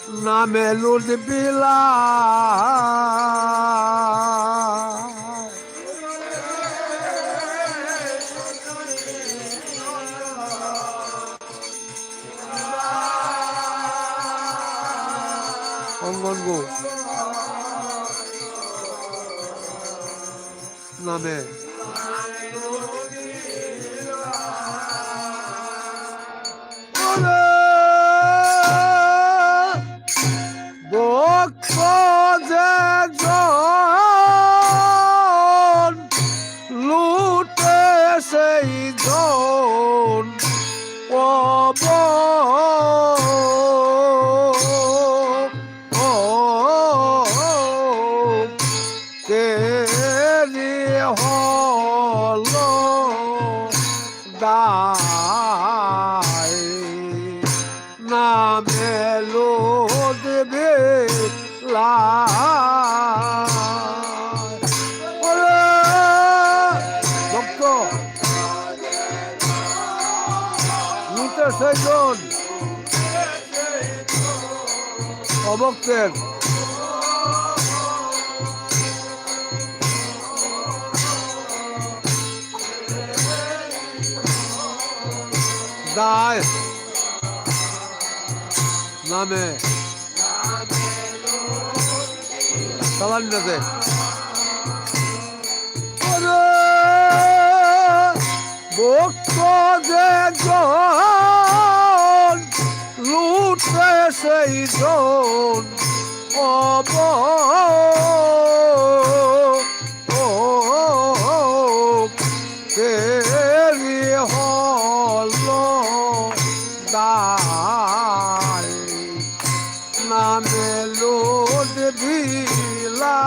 নামে লুট বিলা অঙ্গন গো নামে লুটে সেই জন হলো দায় নামে দেবে ভক্ত লুটে সেইজন অভক্তের দায় নামে চালান্নাতে ভক্ত যে জন লুটে সেই জন তেরি হলো দায় নামে লুট দিলা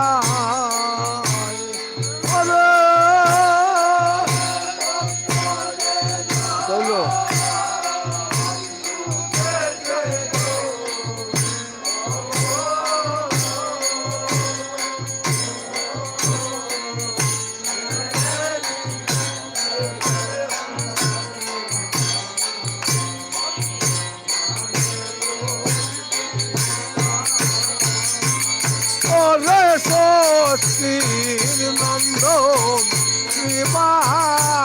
সতীর নন্দন শ্রীবাস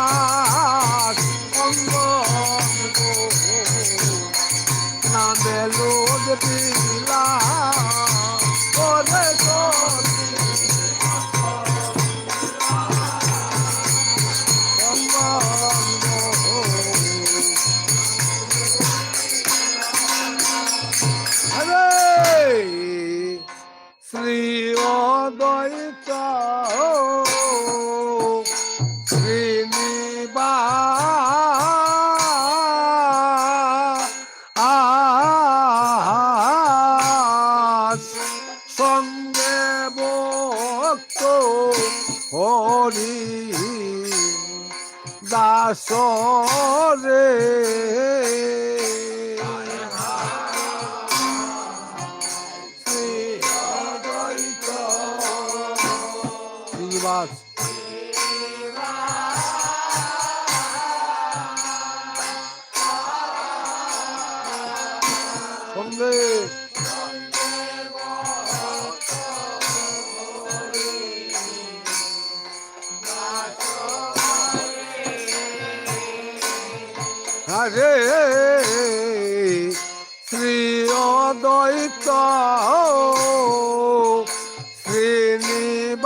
নামে লোক দিলা শ্রী অদ্বৈত শ্রীনিবাস সঙ্গে ভক্ত হরি দাস রে সঙ্গে হরে শ্রী অদ্বৈত শ্রীনিবাস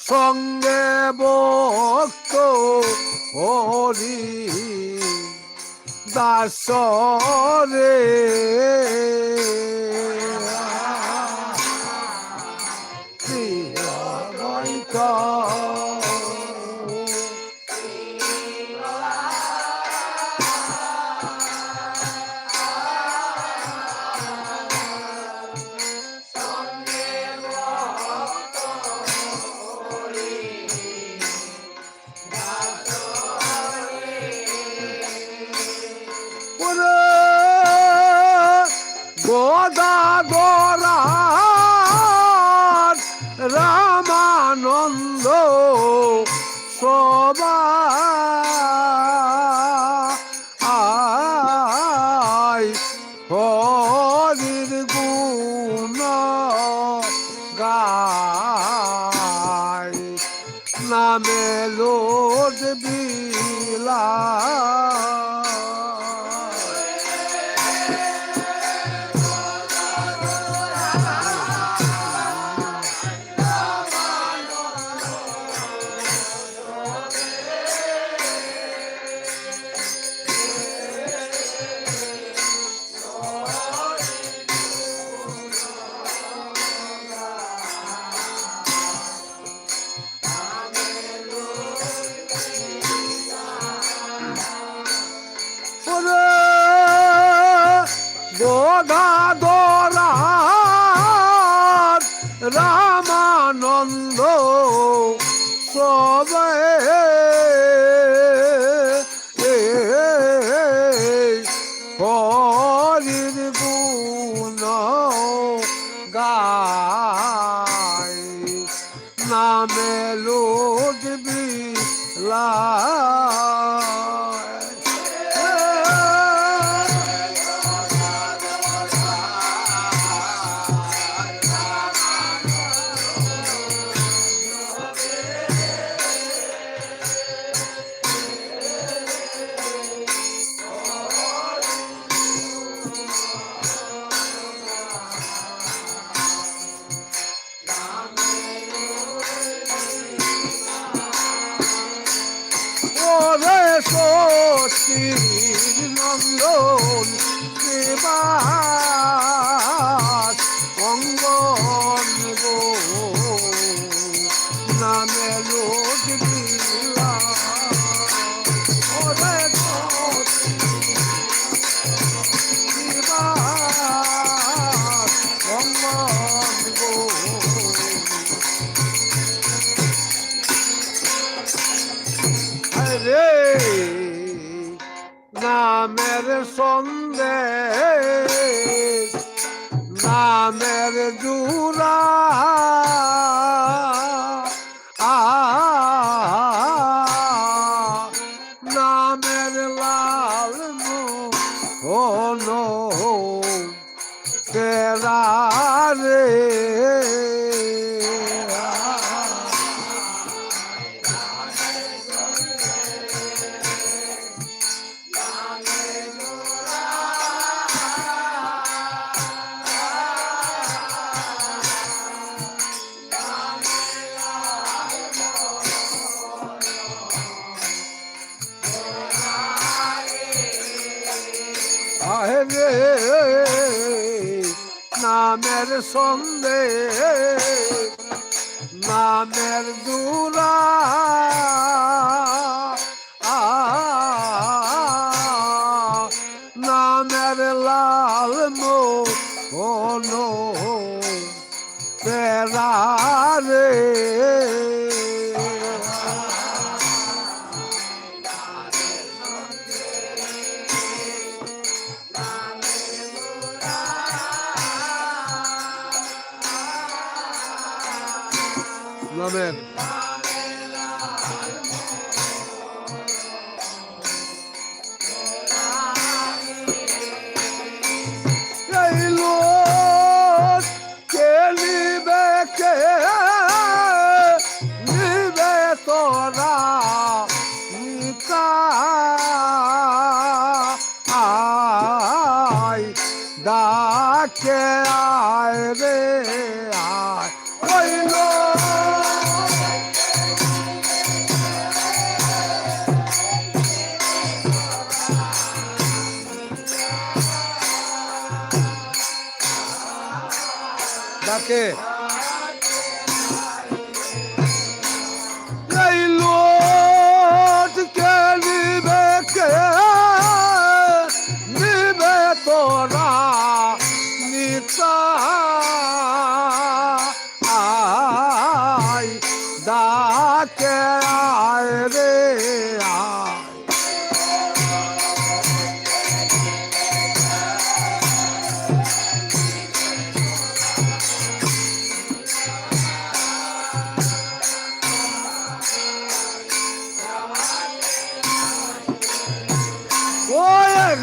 সঙ্গে ভক্ত হরি দাস রে নামে লোড বিলা রামানন্দ সবে হরির গুণ গায় নামে লুটবি লা নন্দন সেবাস অঙ্গন গো নামে লোক দিলা ওরে সেবাস অঙ্গন গো রে নামের সন্দেশ নামের জুরা নামের লাল মোহন তেরা রে নামের সন্দেশ নামের দুরা নামের লাল মোহন তেরা রে নামের এই লোক কে নিবে তোরা নিতা আয় ডাকে আয় রে আয় ওই ডাকে এই লোককে নিবে তোরা নিতা আয় ডাকে আয় রে আয়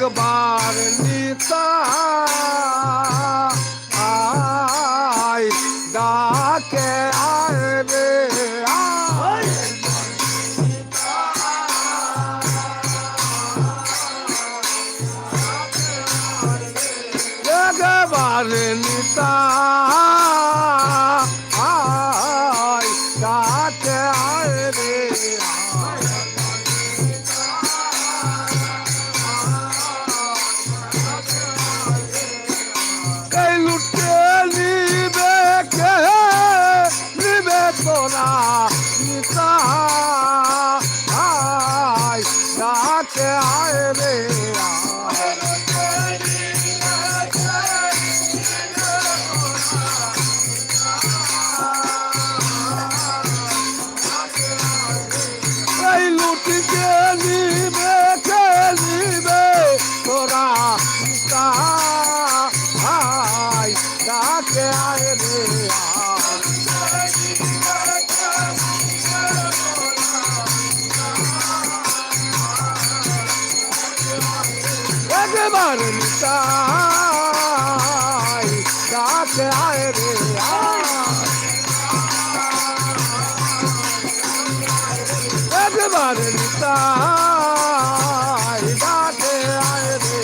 একবার নিতা আয় ডাকে আয় রে আয় একবার নিতাই ডাকে আয় রে একবার নিতাই ডাকে আয় রে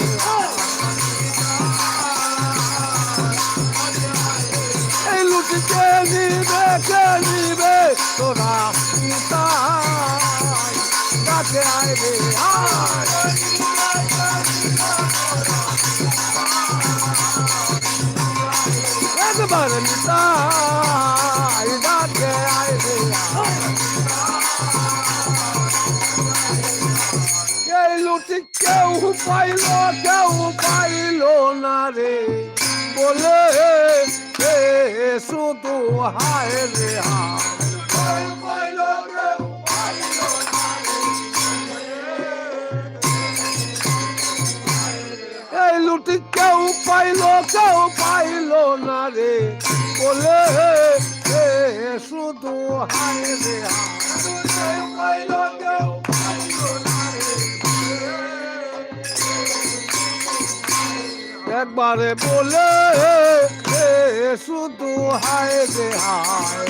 এই লুটি কে নিবে তোরা নিতাই ডাকে আয় রে একবার নিতাই ডাকে আয় রে এই লুটি কেউ পাইল না রে বলে শুধু হায় রে এই লুটি কেউ পাইল না রে বলে শুধু হায় রে একবারে বলে শুধু হায় রে হায়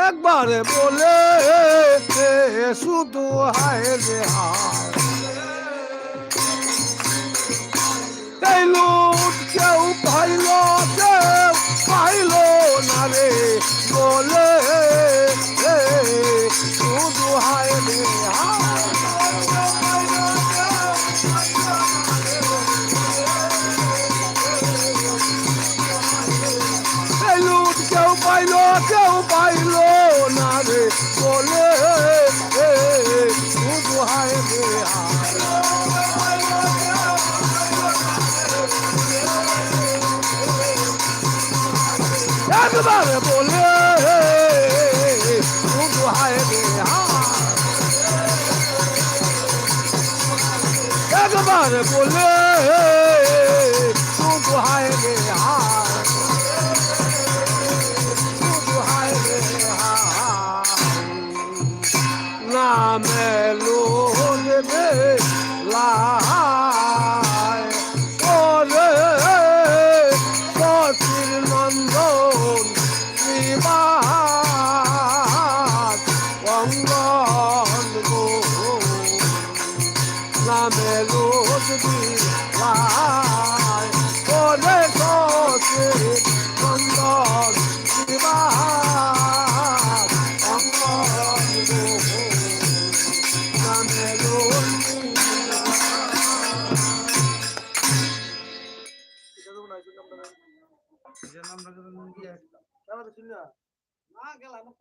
একবারে বলে শুধু হায় রে হায় এই লুট কেউ পাইল না রে বলে শুধু হায় রে হায় কেউ পাইল না রে বলে শুধু হায় রে একবার বলে শুধু হায় রে একবার বলে শুধু হায় রে নামে লোলবে লাই ওরে পতির নন্দন শ্রীবাস অঙ্গন গো নামে লোলবি লাই ওরে পতির নন্দন শ্রীবাস অঙ্গন গো নাম